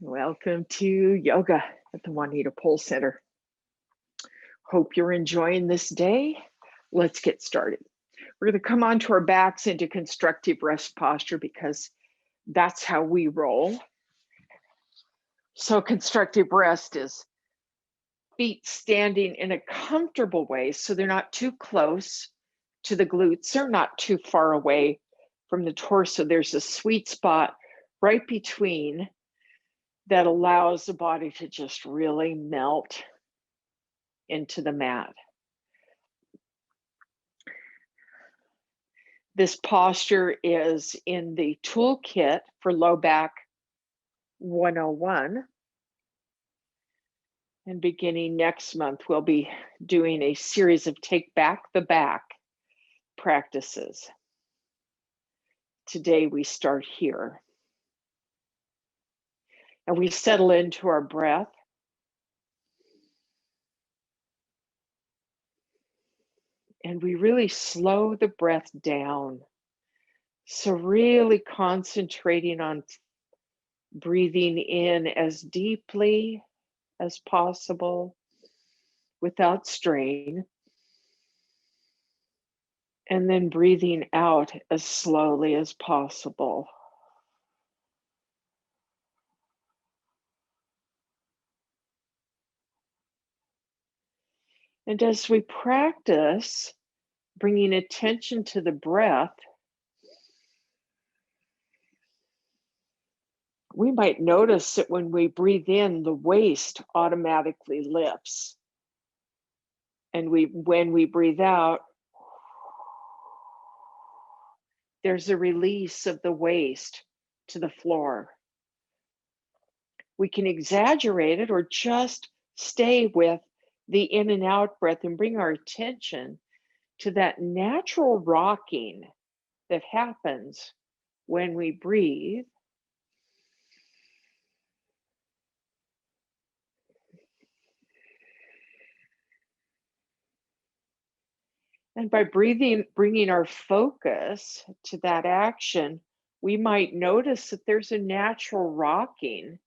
Welcome to yoga at the Juanita Pole Center. Hope you're enjoying this day. Let's get started. We're going to come onto our backs into constructive rest posture because that's how we roll. So constructive rest is feet standing in a comfortable way so they're not too close to the glutes. They're not too far away from the torso. There's a sweet spot right between that allows the body to just really melt into the mat. This posture is in the toolkit for Low Back 101. And beginning next month, we'll be doing a series of Take Back the Back practices. Today we start here. And we settle into our breath. And we really slow the breath down. So really concentrating on breathing in as deeply as possible without strain. And then breathing out as slowly as possible. And as we practice bringing attention to the breath, we might notice that when we breathe in, the waist automatically lifts. And when we breathe out, there's a release of the waist to the floor. We can exaggerate it or just stay with the in and out breath and bring our attention to that natural rocking that happens when we breathe. And by breathing, bringing our focus to that action, we might notice that there's a natural rocking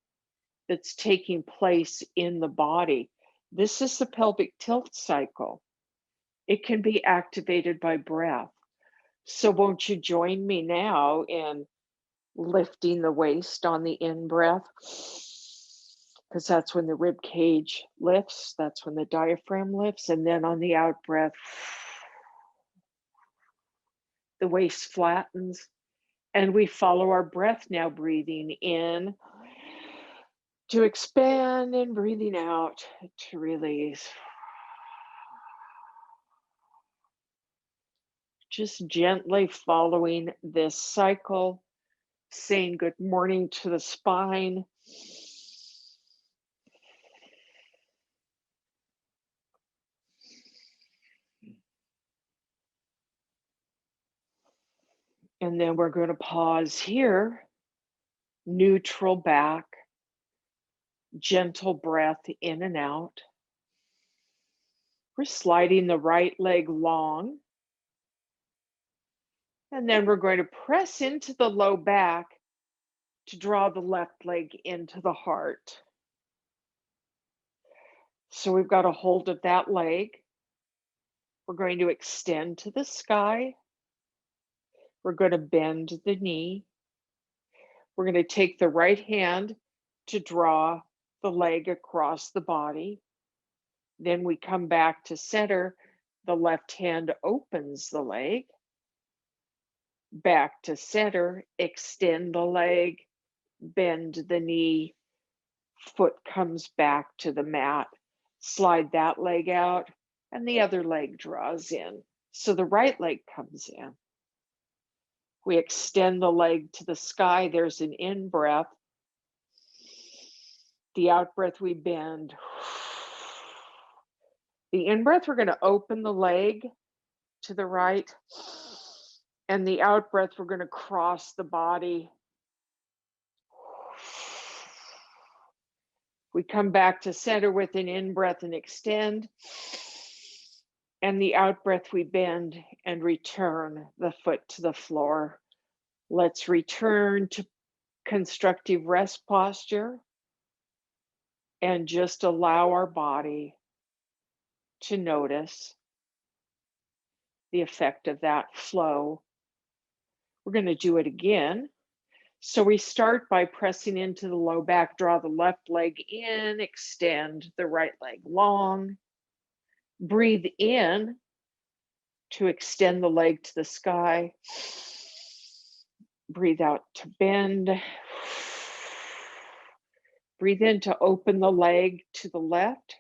that's taking place in the body. This is the pelvic tilt cycle. It can be activated by breath. So won't you join me now in lifting the waist on the in-breath? Because that's when the rib cage lifts, that's when the diaphragm lifts, and then on the out-breath, the waist flattens, and we follow our breath now, breathing in to expand and breathing out to release. Just gently following this cycle, saying good morning to the spine. And then we're going to pause here, neutral back, gentle breath in and out. We're sliding the right leg long. And then we're going to press into the low back to draw the left leg into the heart. So we've got a hold of that leg. We're going to extend to the sky. We're going to bend the knee. We're going to take the right hand to draw the leg across the body. Then we come back to center. The left hand opens the leg. Back to center, extend the leg, bend the knee, foot comes back to the mat, slide that leg out, and the other leg draws in. So the right leg comes in. We extend the leg to the sky. There's an in-breath. The out-breath, we bend. The in-breath, we're going to open the leg to the right. And the out-breath, we're going to cross the body. We come back to center with an in-breath and extend. And the out-breath, we bend and return the foot to the floor. Let's return to constructive rest posture. and just allow our body to notice the effect of that flow. We're going to do it again. So we start by pressing into the low back, draw the left leg in, extend the right leg long. Breathe in to extend the leg to the sky. Breathe out to bend. Breathe in to open the leg to the left.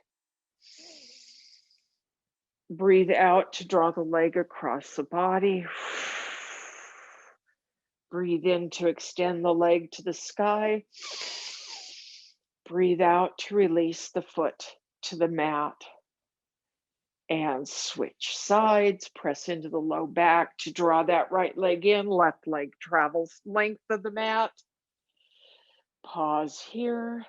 Breathe out to draw the leg across the body. Breathe in to extend the leg to the sky. Breathe out to release the foot to the mat. And switch sides, press into the low back to draw that right leg in, left leg travels length of the mat. Pause here,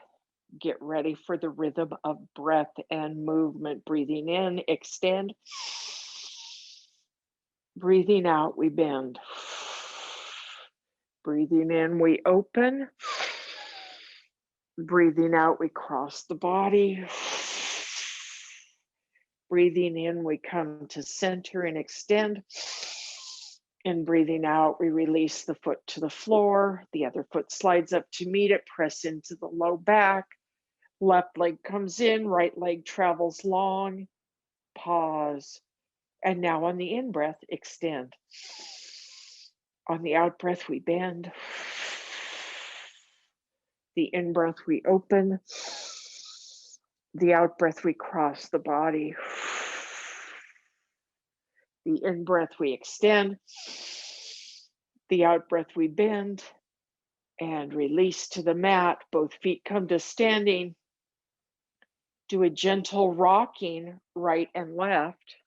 get ready for the rhythm of breath and movement. Breathing in, extend. Breathing out, we bend. Breathing in, we open. Breathing out, we cross the body. Breathing in, we come to center and extend. And breathing out, we release the foot to the floor. The other foot slides up to meet it. Press into the low back. Left leg comes in, right leg travels long. Pause. And now on the in-breath, extend. On the out-breath, we bend. The in-breath, we open. The out-breath, we cross the body. The in-breath, we extend. The out-breath, we bend and release to the mat. Both feet come to standing. Do a gentle rocking right and left.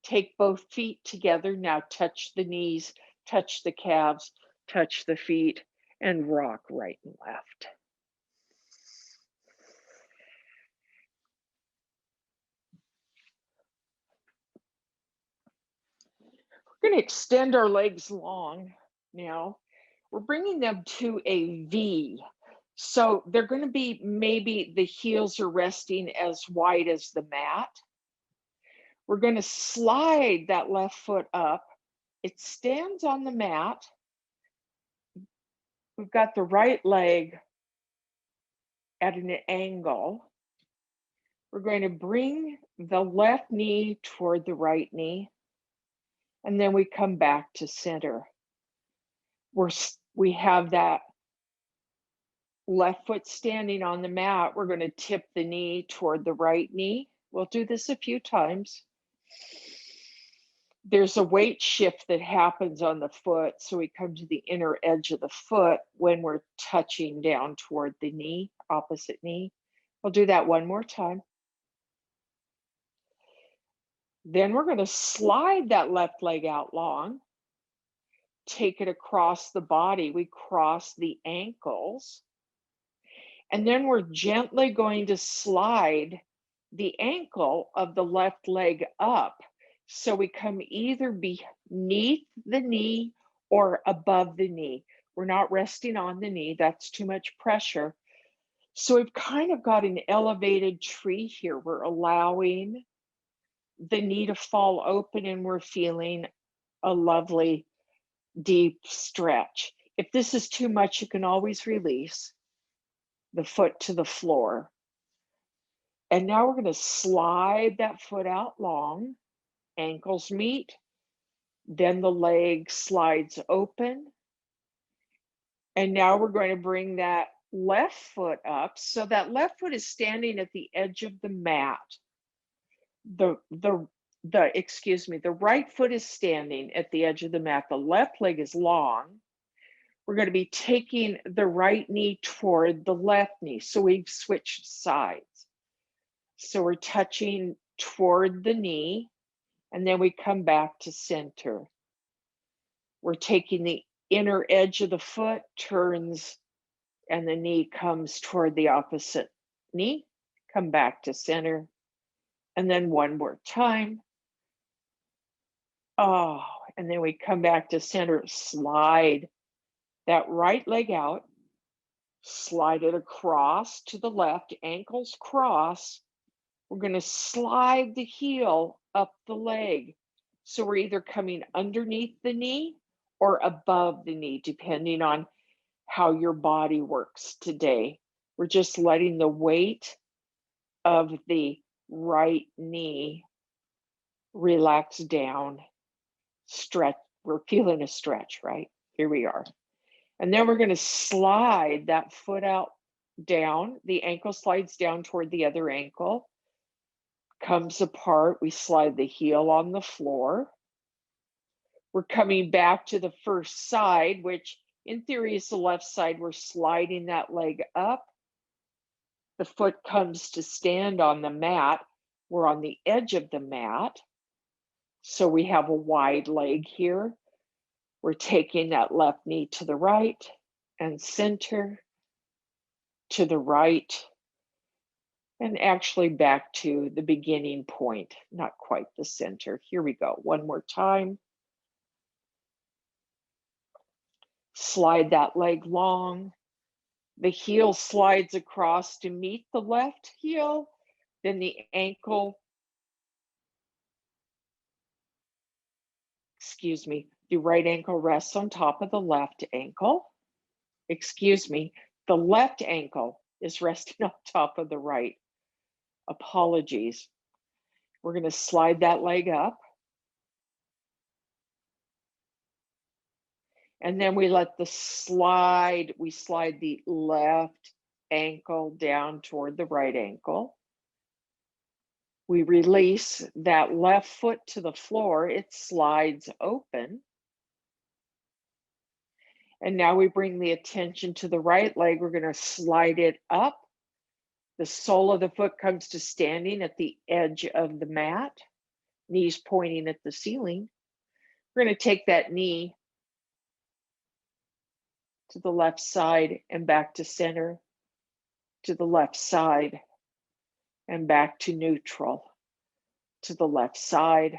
Take both feet together. Now touch the knees, touch the calves, touch the feet, and rock right and left. We're going to extend our legs long now. We're bringing them to a V. So they're going to be, maybe the heels are resting as wide as the mat. We're going to slide that left foot up. It stands on the mat. We've got the right leg at an angle. We're going to bring the left knee toward the right knee. And then we come back to center. We have that left foot standing on the mat. We're going to tip the knee toward the right knee. We'll do this a few times. There's a weight shift that happens on the foot. So we come to the inner edge of the foot when we're touching down toward the knee, opposite knee. We'll do that one more time. Then we're going to slide that left leg out long. Take it across the body. We cross the ankles. And then we're gently going to slide the ankle of the left leg up. So we come either beneath the knee or above the knee. We're not resting on the knee. That's too much pressure. So we've kind of got an elevated tree here. We're allowing the knee to fall open and we're feeling a lovely deep stretch. If this is too much, you can always release the foot to the floor. And now we're going to slide that foot out long, ankles meet, then the leg slides open. And now we're going to bring that left foot up. So that left foot is standing at the edge of the mat. The right foot is standing at the edge of the mat. The left leg is long. We're going to be taking the right knee toward the left knee. So we've switched sides. So we're touching toward the knee, and then we come back to center. We're taking the inner edge of the foot, turns, and the knee comes toward the opposite knee. Come back to center. And then one more time. Oh, and then we come back to center, slide that right leg out. Slide it across to the left, ankles cross. We're going to slide the heel up the leg. So we're either coming underneath the knee or above the knee, depending on how your body works today. We're just letting the weight of the right knee relax down, stretch. We're feeling a stretch, right? Here we are. And then we're going to slide that foot out down. The ankle slides down toward the other ankle, comes apart. We slide the heel on the floor. We're coming back to the first side, which in theory is the left side. We're sliding that leg up. The foot comes to stand on the mat. We're on the edge of the mat. So we have a wide leg here. We're taking that left knee to the right and center, to the right, and actually back to the beginning point, not quite the center. Here we go. One more time. Slide that leg long. The heel slides across to meet the left heel. Then the ankle, the right ankle rests on top of the left ankle. The left ankle is resting on top of the right. Apologies. We're going to slide that leg up. And then we slide the left ankle down toward the right ankle. We release that left foot to the floor. It slides open. And now we bring the attention to the right leg. We're going to slide it up. The sole of the foot comes to standing at the edge of the mat, knees pointing at the ceiling. We're going to take that knee to the left side and back to center, to the left side and back to neutral, to the left side.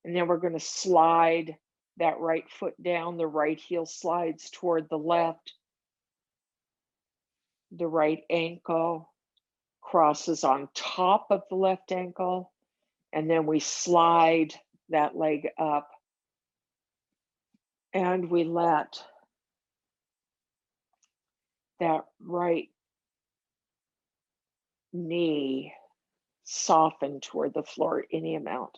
And then we're going to slide that right foot down. The right heel slides toward the left. The right ankle crosses on top of the left ankle. And then we slide that leg up. And we let that right knee soften toward the floor any amount.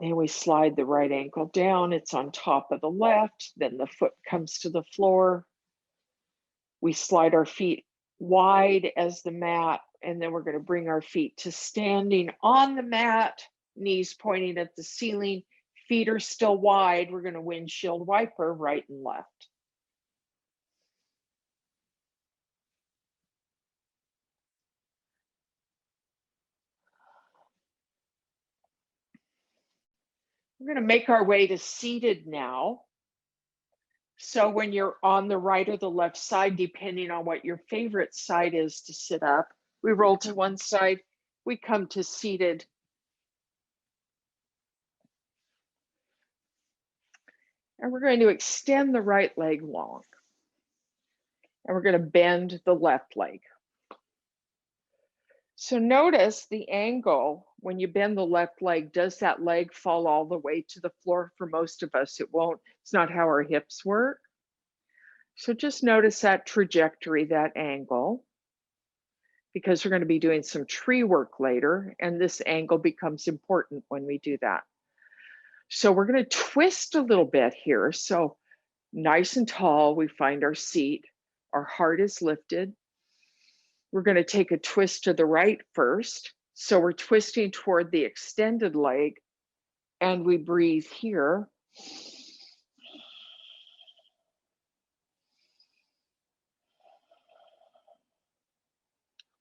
And we slide the right ankle down. It's on top of the left. Then the foot comes to the floor. We slide our feet wide as the mat. And then we're going to bring our feet to standing on the mat, knees pointing at the ceiling. Feet are still wide. We're going to windshield wiper right and left. We're going to make our way to seated now. So when you're on the right or the left side, depending on what your favorite side is to sit up, we roll to one side, we come to seated. And we're going to extend the right leg long. And we're going to bend the left leg. So notice the angle when you bend the left leg. Does that leg fall all the way to the floor? For most of us, it won't. It's not how our hips work. So just notice that trajectory, that angle, because we're going to be doing some tree work later, and this angle becomes important when we do that. So we're going to twist a little bit here. So nice and tall, we find our seat. Our heart is lifted. We're going to take a twist to the right first. So we're twisting toward the extended leg, and we breathe here.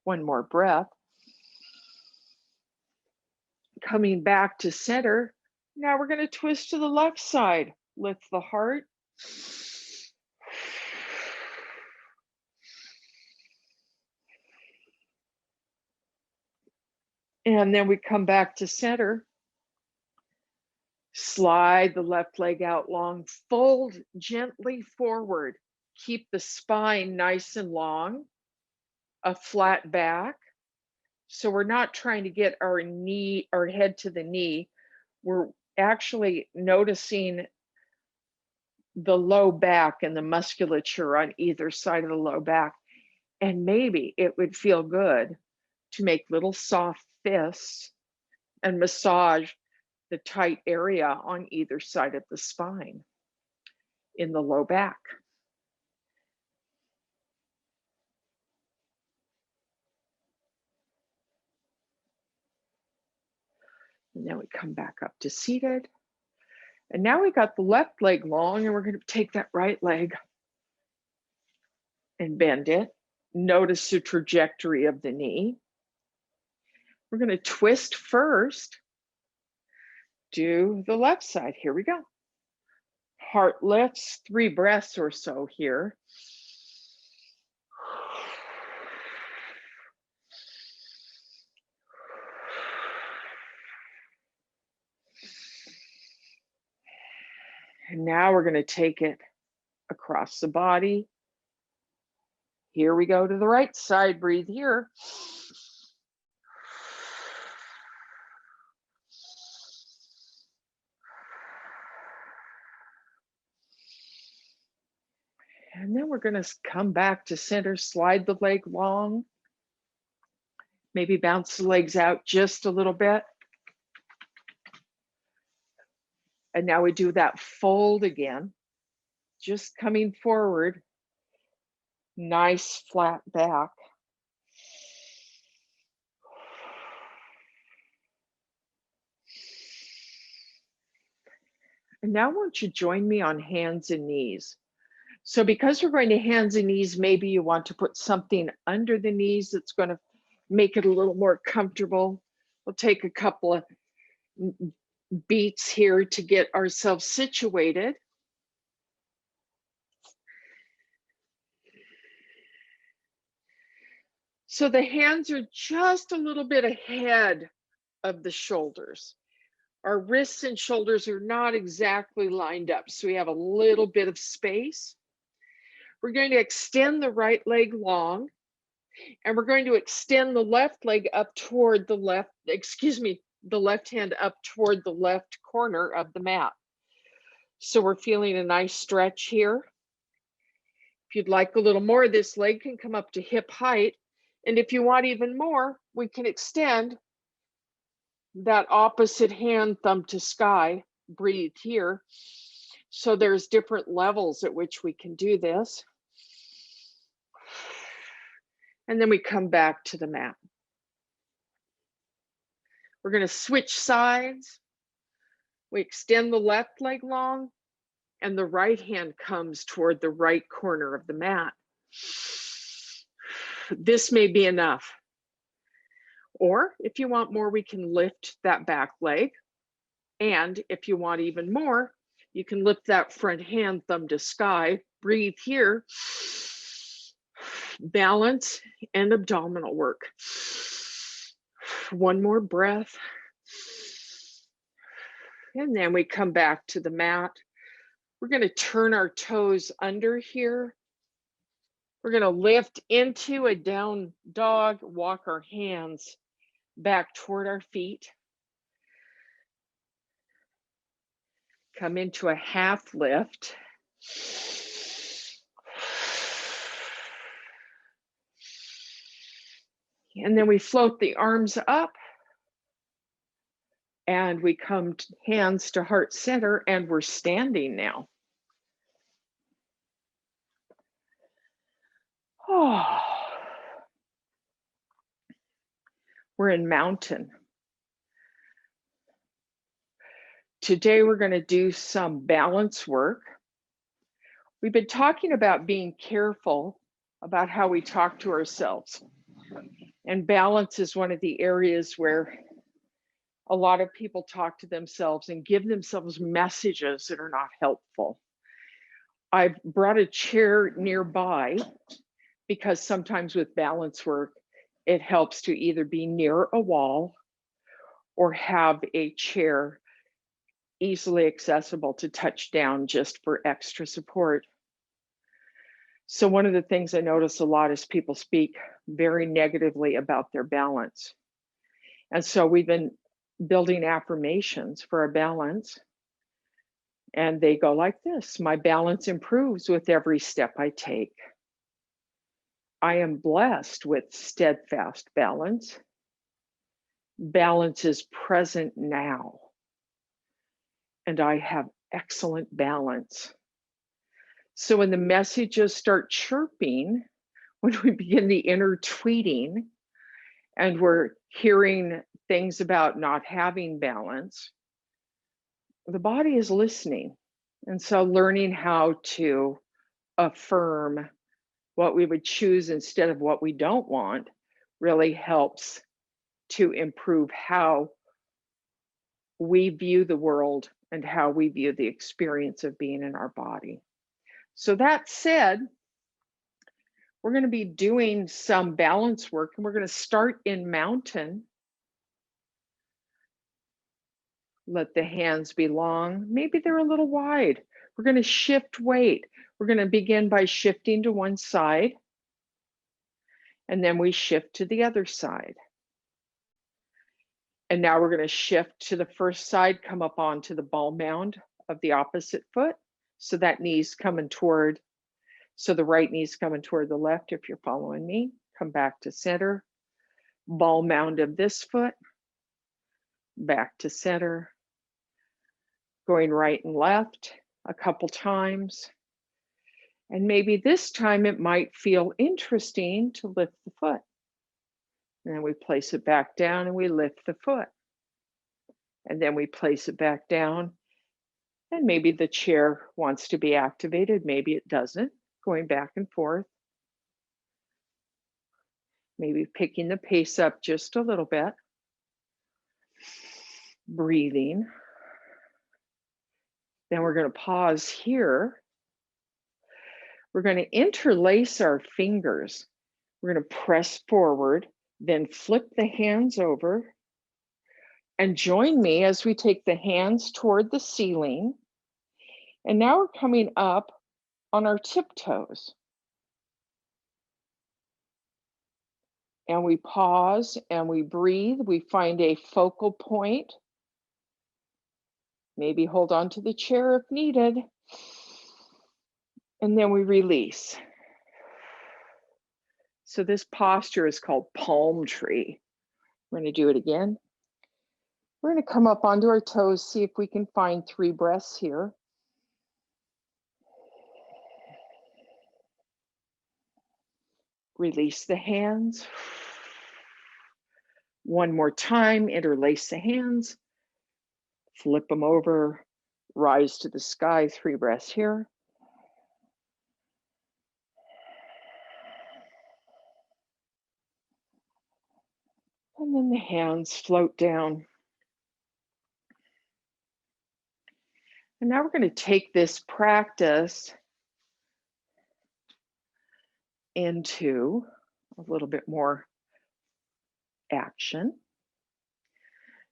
One more breath. Coming back to center. Now we're going to twist to the left side. Lift the heart. And then we come back to center. Slide the left leg out long, fold gently forward, keep the spine nice and long, a flat back. So we're not trying to get our head to the knee. We're actually noticing the low back and the musculature on either side of the low back. And maybe it would feel good to make little soft fists and massage the tight area on either side of the spine in the low back. And now we come back up to seated. And now we got the left leg long, and we're going to take that right leg and bend it. Notice the trajectory of the knee. We're going to twist first. Do the left side. Here we go. Heart lifts, 3 breaths or so here. And now we're going to take it across the body. Here we go to the right side. Breathe here. And then we're going to come back to center, slide the leg long. Maybe bounce the legs out just a little bit. And now we do that fold again, just coming forward. Nice flat back. And now won't you join me on hands and knees? So because we're going to hands and knees, maybe you want to put something under the knees that's going to make it a little more comfortable. We'll take a couple of beats here to get ourselves situated. So the hands are just a little bit ahead of the shoulders. Our wrists and shoulders are not exactly lined up, so we have a little bit of space. We're going to extend the right leg long, and we're going to extend the left leg up toward the left, the left hand up toward the left corner of the mat. So we're feeling a nice stretch here. If you'd like a little more, this leg can come up to hip height. And if you want even more, we can extend that opposite hand, thumb to sky. Breathe here. So there's different levels at which we can do this. And then we come back to the mat. We're going to switch sides. We extend the left leg long, and the right hand comes toward the right corner of the mat. This may be enough. Or if you want more, we can lift that back leg. And if you want even more, you can lift that front hand, thumb to sky. Breathe here. Balance and abdominal work. One more breath. And then we come back to the mat. We're going to turn our toes under here. We're going to lift into a down dog, walk our hands back toward our feet. Come into a half lift. And then we float the arms up. And we come hands to heart center, and we're standing now. Oh. We're in mountain. Today we're going to do some balance work. We've been talking about being careful about how we talk to ourselves. And balance is one of the areas where a lot of people talk to themselves and give themselves messages that are not helpful. I've brought a chair nearby because sometimes with balance work, it helps to either be near a wall or have a chair easily accessible to touch down just for extra support. So one of the things I notice a lot is people speak very negatively about their balance. And so we've been building affirmations for our balance. And they go like this: my balance improves with every step I take. I am blessed with steadfast balance. Balance is present now. And I have excellent balance. So when the messages start chirping, when we begin the inner tweeting, and we're hearing things about not having balance, the body is listening. And so learning how to affirm what we would choose instead of what we don't want really helps to improve how we view the world and how we view the experience of being in our body. So that said, we're going to be doing some balance work, and we're going to start in mountain. Let the hands be long. Maybe they're a little wide. We're going to shift weight. We're going to begin by shifting to one side, and then we shift to the other side. And now we're going to shift to the first side, come up onto the ball mound of the opposite foot. So that knee's coming toward, so the right knee's coming toward the left if you're following me. Come back to center. Ball mound of this foot. Back to center. Going right and left a couple times. And maybe this time it might feel interesting to lift the foot. And then we place it back down and we lift the foot. And then we place it back down. And maybe the chair wants to be activated, maybe it doesn't. Going back and forth. Maybe picking the pace up just a little bit. Breathing. Then we're going to pause here. We're going to interlace our fingers. We're going to press forward, then flip the hands over. And join me as we take the hands toward the ceiling. And now we're coming up on our tiptoes. And we pause and we breathe. We find a focal point. Maybe hold on to the chair if needed. And then we release. So this posture is called palm tree. We're going to do it again. We're going to come up onto our toes, see if we can find 3 breaths here. Release the hands. One more time, interlace the hands. Flip them over, rise to the sky, 3 breaths here. And then the hands float down. And now we're going to take this practice into a little bit more action.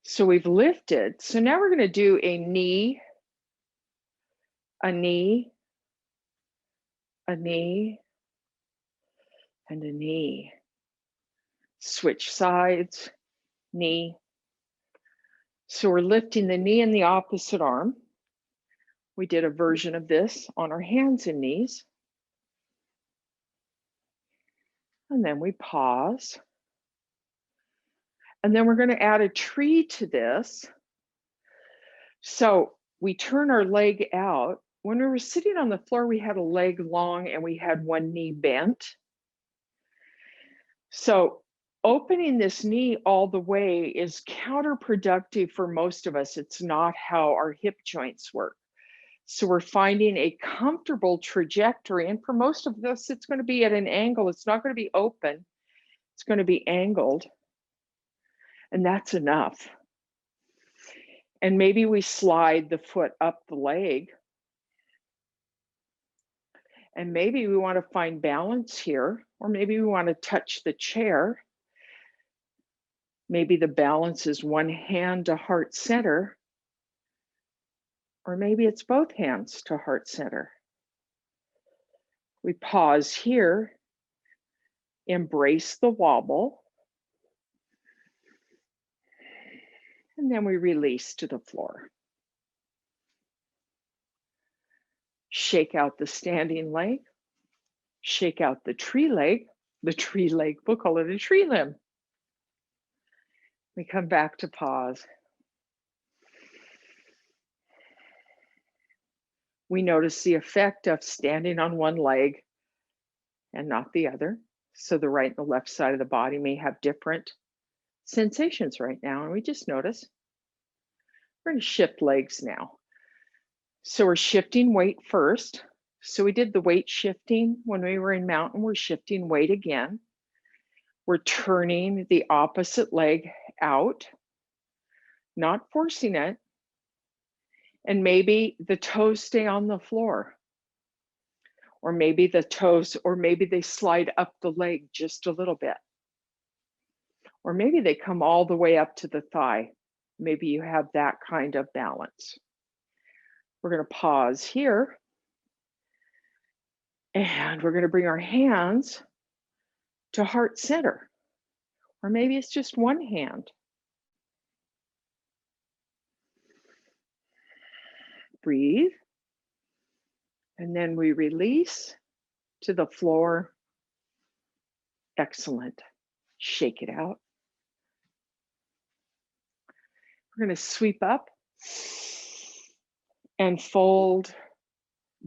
So we've lifted. So now we're going to do a knee, a knee, a knee, and a knee. Switch sides, knee. So we're lifting the knee and the opposite arm. We did a version of this on our hands and knees. And then we pause. And then we're going to add a tree to this. So we turn our leg out. When we were sitting on the floor, we had a leg long and we had one knee bent. So opening this knee all the way is counterproductive for most of us. It's not how our hip joints work. So we're finding a comfortable trajectory. And for most of us, it's going to be at an angle. It's not going to be open. It's going to be angled. And that's enough. And maybe we slide the foot up the leg. And maybe we want to find balance here, or maybe we want to touch the chair. Maybe the balance is one hand to heart center, or maybe it's both hands to heart center. We pause here, embrace the wobble, and then we release to the floor. Shake out the standing leg, shake out the tree leg, we'll call it a tree limb. We come back to pause. We notice the effect of standing on one leg and not the other. So the right and the left side of the body may have different sensations right now, and we just notice. We're going to shift legs now. So we're shifting weight first. So we did the weight shifting when we were in mountain. We're shifting weight again. We're turning the opposite leg out, not forcing it. And maybe the toes stay on the floor. Or maybe the toes, or maybe they slide up the leg just a little bit. Or maybe they come all the way up to the thigh. Maybe you have that kind of balance. We're going to pause here. And we're going to bring our hands to heart center. Or maybe it's just one hand. Breathe. And then we release to the floor. Excellent. Shake it out. We're going to sweep up and fold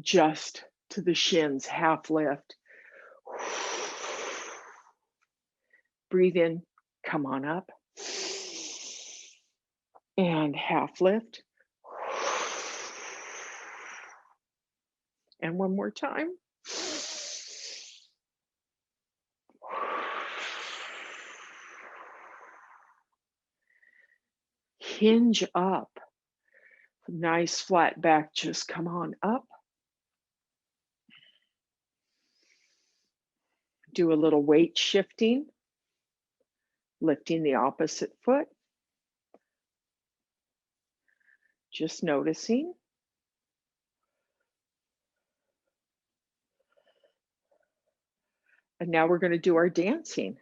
just to the shins, half lift. Breathe in, come on up. And half lift. And one more time. Hinge up. Nice flat back, just come on up. Do a little weight shifting, lifting the opposite foot. Just noticing. And now we're going to do our dancing,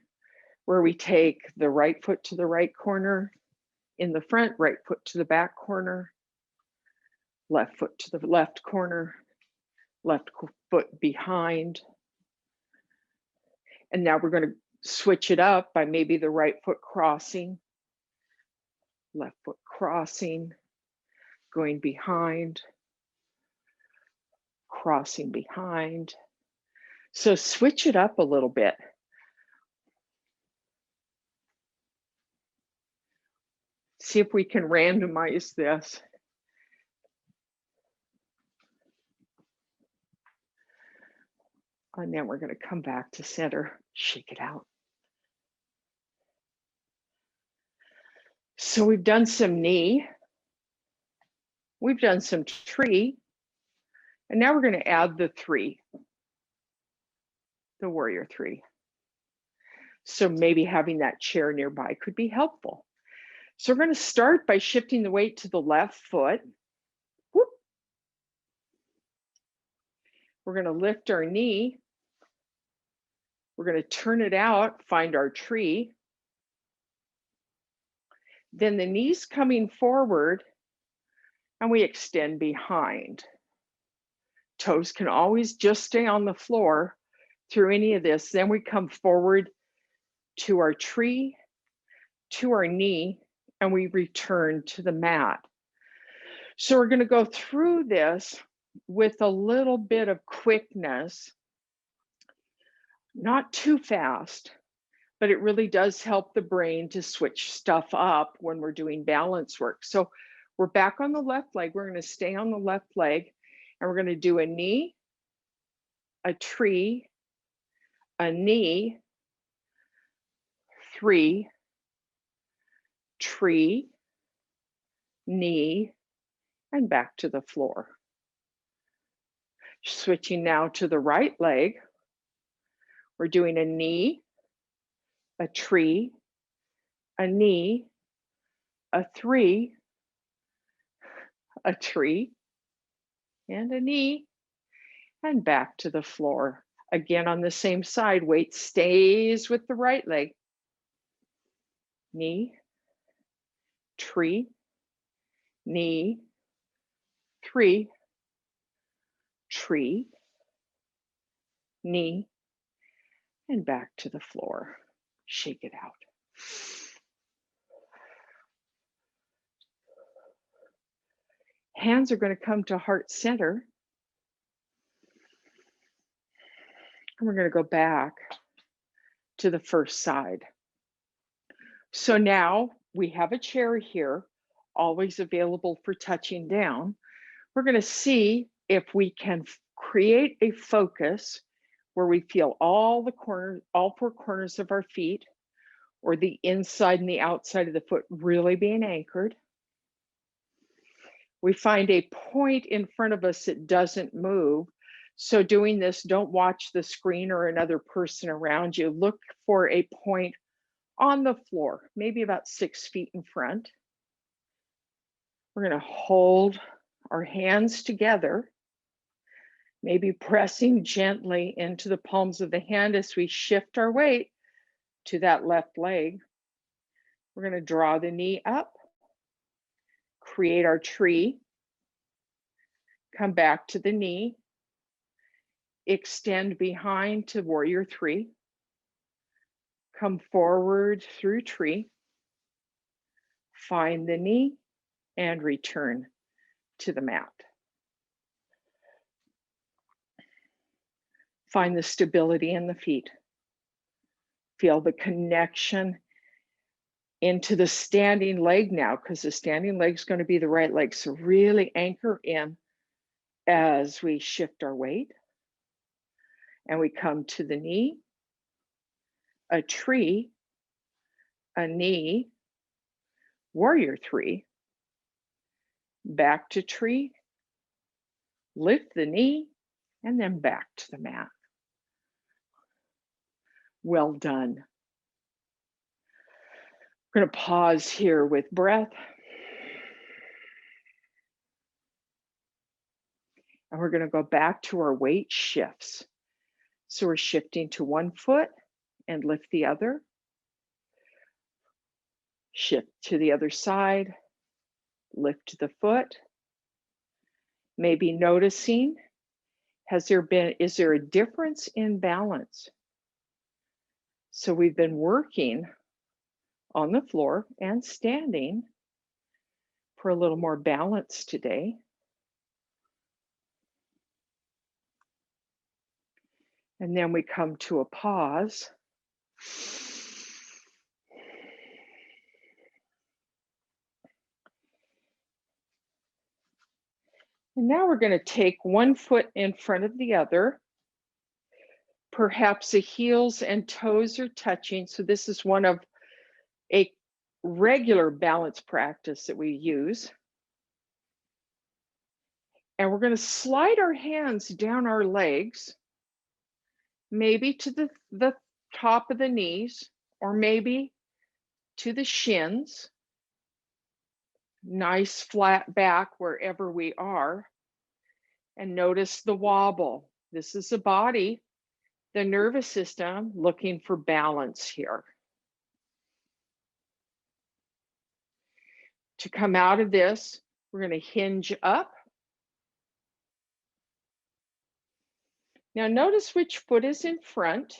where we take the right foot to the right corner in the front, right foot to the back corner, left foot to the left corner, left foot behind. And now we're going to switch it up by maybe the right foot crossing, left foot crossing, going behind, crossing behind. So switch it up a little bit. See if we can randomize this. And then we're going to come back to center, shake it out. So we've done some knee, we've done some tree, and now we're going to add the three, the warrior three. So maybe having that chair nearby could be helpful. So we're going to start by shifting the weight to the left foot. Whoop. We're going to lift our knee. We're going to turn it out, find our tree. Then the knees coming forward, and we extend behind. Toes can always just stay on the floor through any of this. Then we come forward to our tree, to our knee, and we return to the mat. So we're going to go through this with a little bit of quickness, not too fast, but it really does help the brain to switch stuff up when we're doing balance work. So we're back on the left leg. We're going to stay on the left leg, and we're going to do a knee, a tree, a knee, three, tree, knee, and back to the floor. Switching now to the right leg. We're doing a knee, a tree, a knee, a three, a tree, and a knee, and back to the floor. Again, on the same side, weight stays with the right leg. Knee, tree, knee, 3, tree, knee, and back to the floor. Shake it out. Hands are going to come to heart center. And we're going to go back to the first side. So now we have a chair here, always available for touching down. We're going to see if we can create a focus where we feel all 4 corners of our feet, or the inside and the outside of the foot really being anchored. We find a point in front of us that doesn't move. So doing this, don't watch the screen or another person around you. Look for a point on the floor, maybe about 6 feet in front. We're going to hold our hands together, maybe pressing gently into the palms of the hand as we shift our weight to that left leg. We're going to draw the knee up, create our tree, come back to the knee, extend behind to warrior 3, come forward through tree, find the knee, and return to the mat. Find the stability in the feet. Feel the connection into the standing leg now, because the standing leg is going to be the right leg. So really anchor in as we shift our weight. And we come to the knee, a tree, a knee, warrior 3, back to tree, lift the knee, and then back to the mat. Well done. We're going to pause here with breath. And we're going to go back to our weight shifts. So we're shifting to one foot and lift the other. Shift to the other side, lift the foot. Maybe noticing, is there a difference in balance? So we've been working on the floor and standing for a little more balance today. And then we come to a pause. And now we're going to take one foot in front of the other. Perhaps the heels and toes are touching. So this is one of a regular balance practice that we use. And we're going to slide our hands down our legs, maybe to the top of the knees, or maybe to the shins. Nice flat back wherever we are. And notice the wobble. This is the body, the nervous system looking for balance here. To come out of this, we're going to hinge up. Now notice which foot is in front,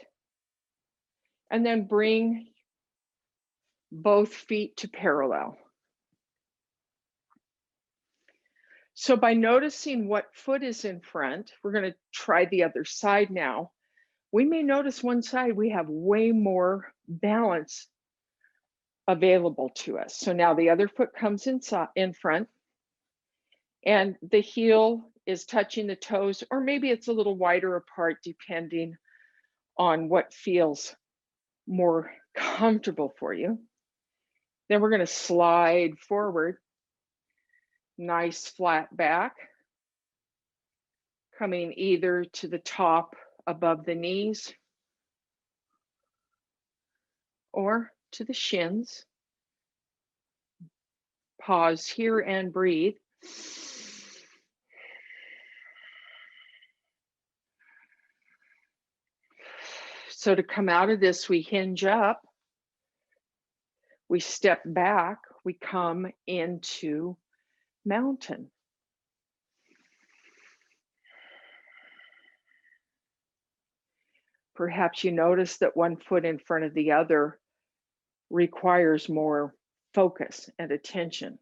and then bring both feet to parallel. So by noticing what foot is in front, we're going to try the other side now. We may notice one side we have way more balance available to us. So now the other foot comes in front, and the heel is touching the toes, or maybe it's a little wider apart depending on what feels more comfortable for you. Then we're going to slide forward. Nice flat back, coming either to the top above the knees or to the shins. Pause here and breathe. So to come out of this, we hinge up, we step back, we come into mountain. Perhaps you notice that one foot in front of the other requires more focus and attention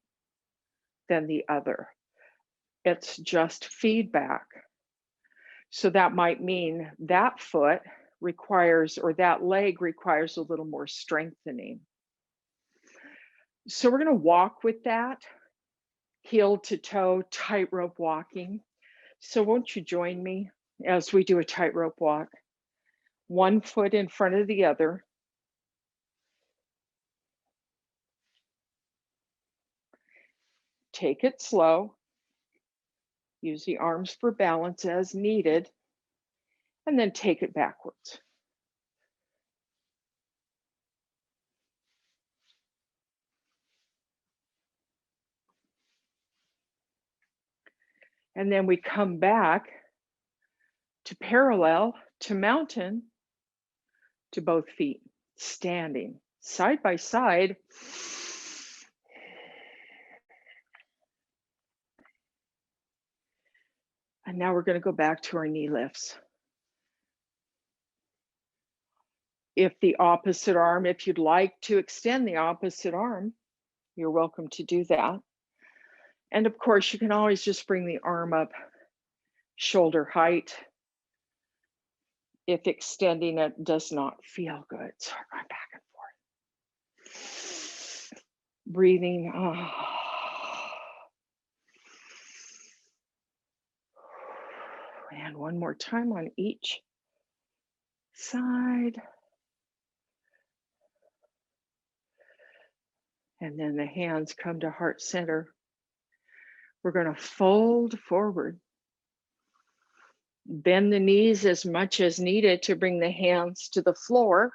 than the other. It's just feedback. So that might mean that foot requires, or that leg requires a little more strengthening. So we're going to walk with that, heel to toe, tightrope walking. So won't you join me as we do a tightrope walk? One foot in front of the other. Take it slow. Use the arms for balance as needed, and then take it backwards. And then we come back to parallel to mountain to both feet, standing side by side. And now we're going to go back to our knee lifts. If the opposite arm, if you'd like to extend the opposite arm, you're welcome to do that. And of course, you can always just bring the arm up shoulder height if extending it does not feel good. So we're going back and forth. Breathing. And one more time on each side. And then the hands come to heart center. We're going to fold forward. Bend the knees as much as needed to bring the hands to the floor.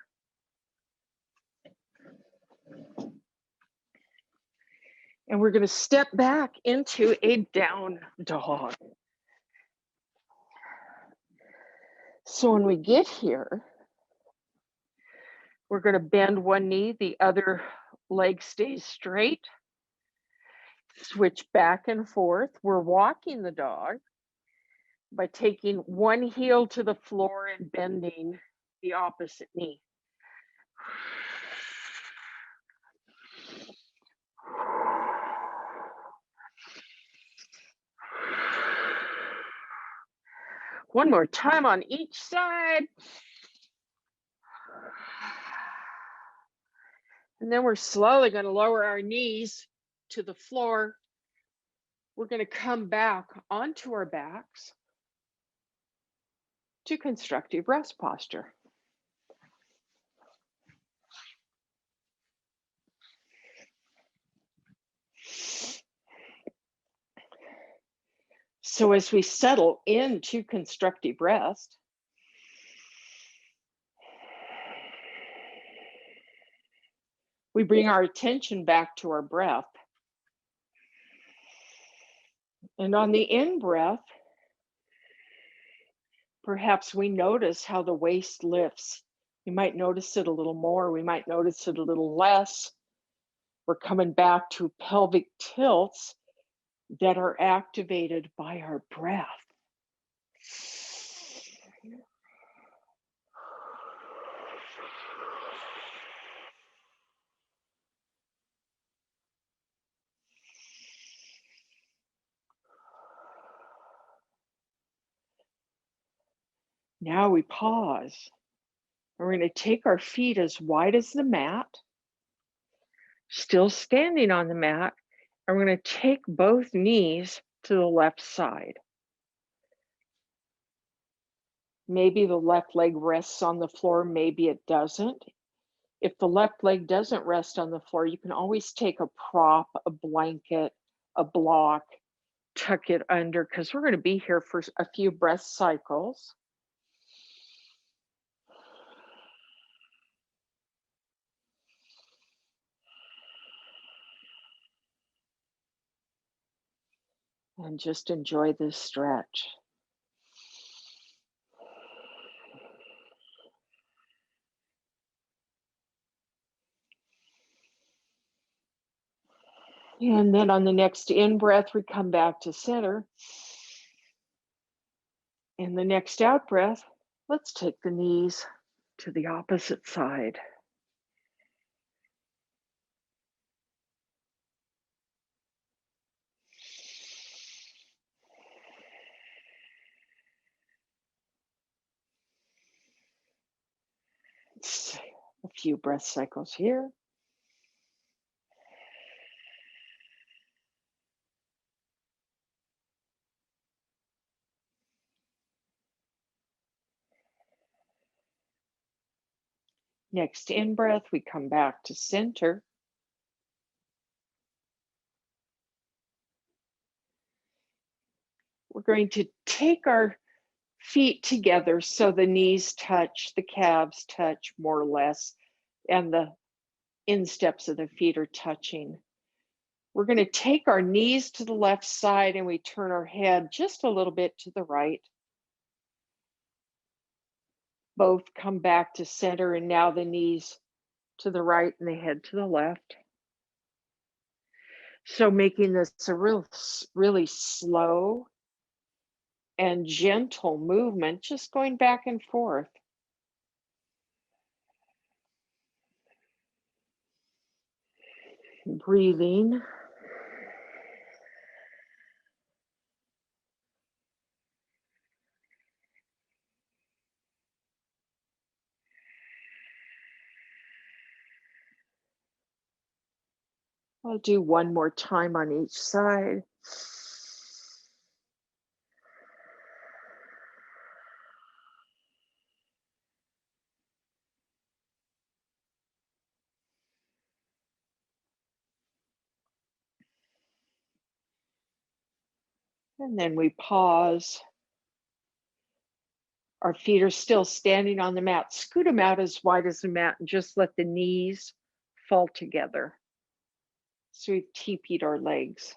And we're going to step back into a down dog. So when we get here, we're going to bend one knee, the other leg stays straight. Switch back and forth. We're walking the dog by taking one heel to the floor and bending the opposite knee. One more time on each side. And then we're slowly going to lower our knees to the floor. We're going to come back onto our backs to constructive rest posture. So as we settle into constructive rest, we bring our attention back to our breath. And on the in-breath, perhaps we notice how the waist lifts. We might notice it a little more. We might notice it a little less. We're coming back to pelvic tilts that are activated by our breath. Now we pause. We're going to take our feet as wide as the mat, still standing on the mat, and we're going to take both knees to the left side. Maybe the left leg rests on the floor, maybe it doesn't. If the left leg doesn't rest on the floor, you can always take a prop, a blanket, a block, tuck it under, because we're going to be here for a few breath cycles. And just enjoy this stretch. And then on the next in-breath, we come back to center. And the next out-breath, let's take the knees to the opposite side. A few breath cycles here. Next in-breath, we come back to center. We're going to take our feet together so the knees touch, the calves touch more or less, and the insteps of the feet are touching. We're going to take our knees to the left side and we turn our head just a little bit to the right. Both come back to center, and now the knees to the right and the head to the left. So making this a really slow and gentle movement, just going back and forth. Breathing. I'll do one more time on each side. And then we pause. Our feet are still standing on the mat. Scoot them out as wide as the mat and just let the knees fall together. So we've teepeed our legs.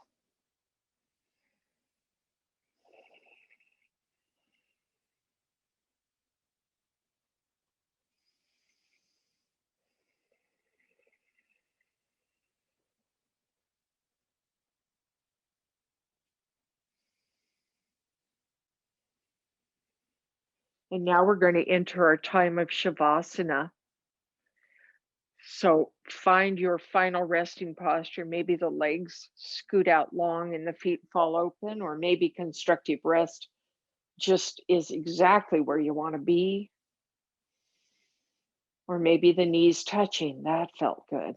And now we're going to enter our time of Shavasana. So find your final resting posture. Maybe the legs scoot out long and the feet fall open, or maybe constructive rest just is exactly where you want to be. Or maybe the knees touching. That felt good.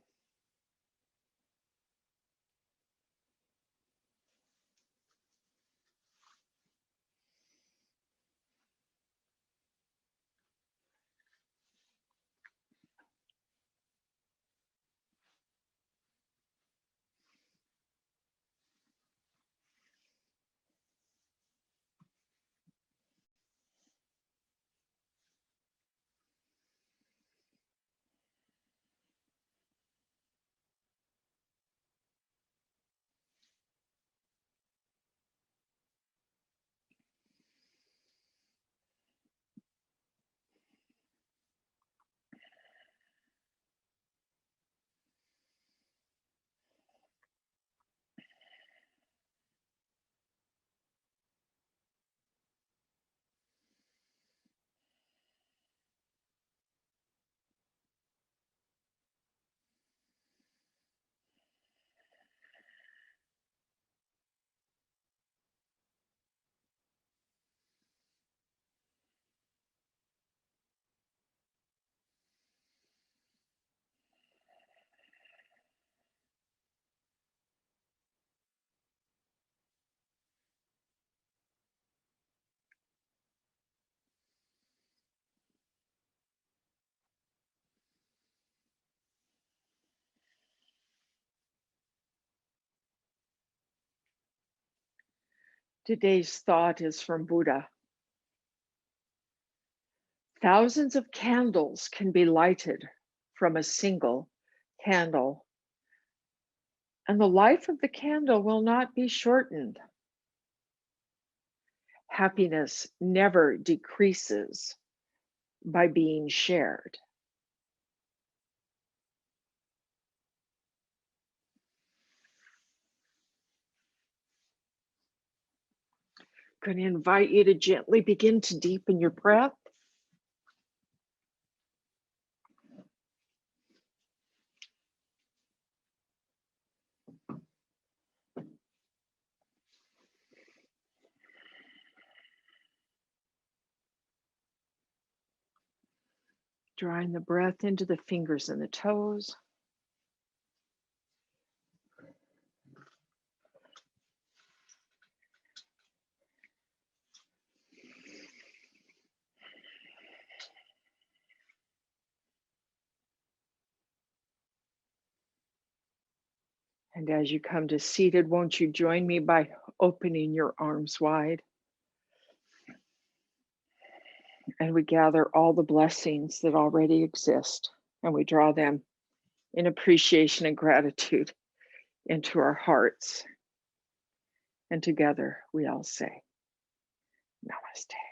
Today's thought is from Buddha. Thousands of candles can be lighted from a single candle, and the life of the candle will not be shortened. Happiness never decreases by being shared. going to invite you to gently begin to deepen your breath. Drawing the breath into the fingers and the toes. And as you come to seated, won't you join me by opening your arms wide? And we gather all the blessings that already exist, and we draw them in appreciation and gratitude into our hearts. And together we all say, Namaste.